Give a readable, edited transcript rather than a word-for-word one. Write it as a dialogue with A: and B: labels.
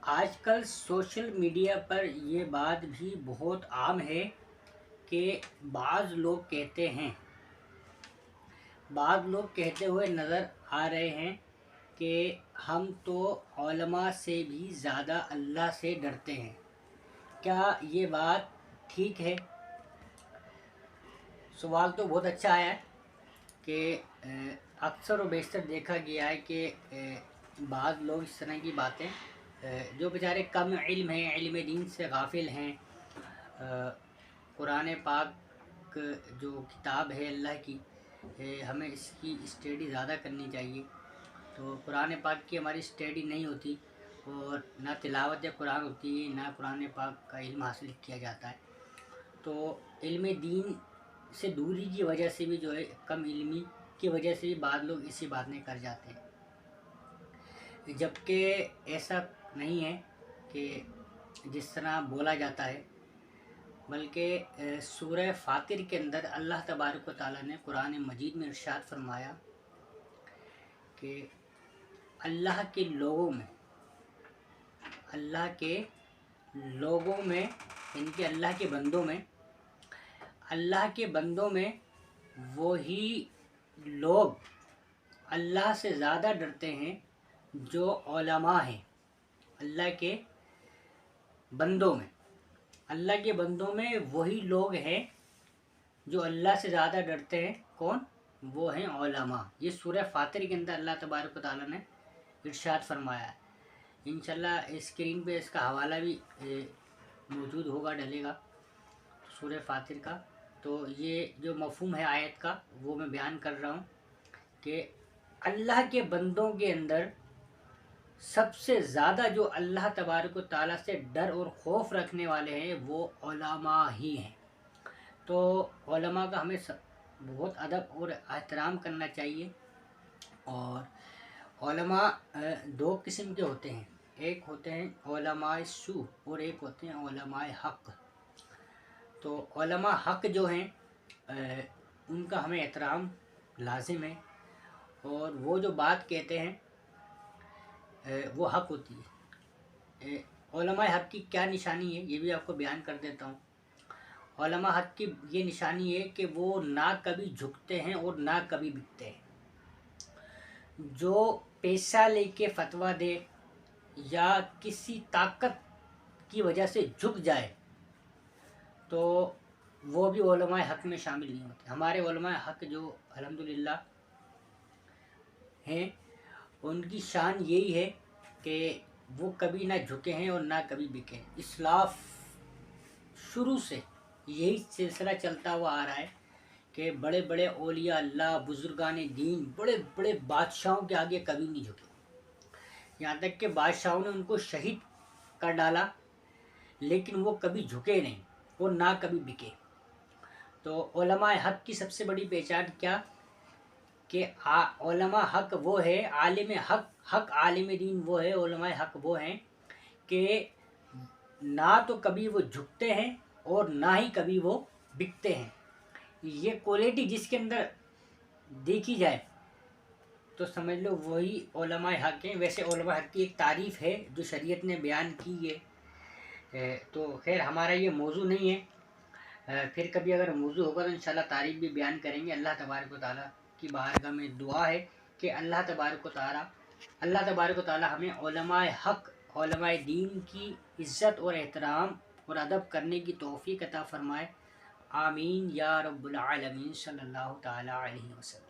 A: آج کل social media پر یہ بات بھی بہت عام ہے کہ بعض لوگ کہتے ہوئے نظر آ رہے ہیں کہ ہم تو علماء سے بھی زیادہ اللہ سے ڈرتے ہیں۔ کیا یہ بات ٹھیک ہے؟ سوال تو بہت اچھا آیا ہے کہ اکثر و بیشتر دیکھا گیا ہے کہ بعض لوگ اس طرح کی باتیں جو بیچارے کم علم ہیں، علم دین سے غافل ہیں، قرآن پاک جو کتاب ہے اللہ کی، ہمیں اس کی اسٹڈی زیادہ کرنی چاہیے۔ تو قرآن پاک کی ہماری اسٹڈی نہیں ہوتی اور نہ تلاوت قرآن ہوتی ہے، نہ قرآن پاک کا علم حاصل کیا جاتا ہے۔ تو علم دین سے دوری کی وجہ سے بھی جو ہے، کم علمی کی وجہ سے بھی بعض لوگ اسی باتیں کر جاتے ہیں، جبکہ ایسا نہیں ہے کہ جس طرح بولا جاتا ہے، بلکہ سورہ فاطر کے اندر اللہ تبارک و تعالیٰ نے قرآن مجید میں ارشاد فرمایا کہ اللہ کے لوگوں میں یعنی کہ اللہ کے بندوں میں وہی لوگ اللہ سے زیادہ ڈرتے ہیں جو علماء ہیں۔ اللہ کے بندوں میں وہی لوگ ہیں جو اللہ سے زیادہ ڈرتے ہیں۔ کون؟ وہ ہیں علماء۔ یہ سورہ فاطر کے اندر اللہ تبارک و تعالیٰ نے ارشاد فرمایا ہے۔ انشاءاللہ اسکرین پہ اس کا حوالہ بھی موجود ہوگا، ڈلے گا سورہ فاطر کا۔ تو یہ جو مفہوم ہے آیت کا وہ میں بیان کر رہا ہوں کہ اللہ کے بندوں کے اندر سب سے زیادہ جو اللہ تبارک و تعالیٰ سے ڈر اور خوف رکھنے والے ہیں وہ علماء ہی ہیں۔ تو علماء کا ہمیں بہت ادب اور احترام کرنا چاہیے۔ اور علماء دو قسم کے ہوتے ہیں، ایک ہوتے ہیں علماء سو اور ایک ہوتے ہیں علماء حق۔ تو علماء حق جو ہیں ان کا ہمیں احترام لازم ہے، اور وہ جو بات کہتے ہیں وہ حق ہوتی ہے۔ علماء حق کی کیا نشانی ہے یہ بھی آپ کو بیان کر دیتا ہوں۔ علماء حق کی یہ نشانی ہے کہ وہ نہ کبھی جھکتے ہیں اور نہ کبھی بکتے ہیں۔ جو پیسہ لے کے فتویٰ دے یا کسی طاقت کی وجہ سے جھک جائے تو وہ بھی علماء حق میں شامل نہیں ہوتے۔ ہمارے علماء حق جو الحمدللہ ہیں، ان کی شان یہی ہے کہ وہ کبھی نہ جھکے ہیں اور نہ کبھی بکے۔ اسلاف شروع سے یہی سلسلہ چلتا ہوا آ رہا ہے کہ بڑے بڑے اولیاء اللہ، بزرگان دین، بڑے بڑے بادشاہوں کے آگے کبھی نہیں جھکے، یہاں تک کہ بادشاہوں نے ان کو شہید کر ڈالا، لیکن وہ کبھی جھکے نہیں اور نہ کبھی بکے۔ تو علماء حق کی سب سے بڑی پہچان کیا کہ علماء حق وہ ہے، عالم حق عالم دین وہ ہے، علماء حق وہ ہیں کہ نہ تو کبھی وہ جھکتے ہیں اور نہ ہی کبھی وہ بکتے ہیں۔ یہ کوالٹی جس کے اندر دیکھی جائے تو سمجھ لو وہی علماء حق ہیں۔ ویسے علماء حق کی ایک تعریف ہے جو شریعت نے بیان کی ہے، تو خیر ہمارا یہ موضوع نہیں ہے، پھر کبھی اگر موضوع ہوگا تو انشاءاللہ تعریف بھی بیان کریں گے۔ اللہ تبارک و تعالیٰ کی بارگاہ میں دعا ہے کہ اللہ تبارک و تعالیٰ ہمیں علماء حق، علماء دین کی عزت اور احترام اور ادب کرنے کی توفیق عطا فرمائے۔ آمین یا رب العالمین، صلی اللہ تعالیٰ علیہ وسلم۔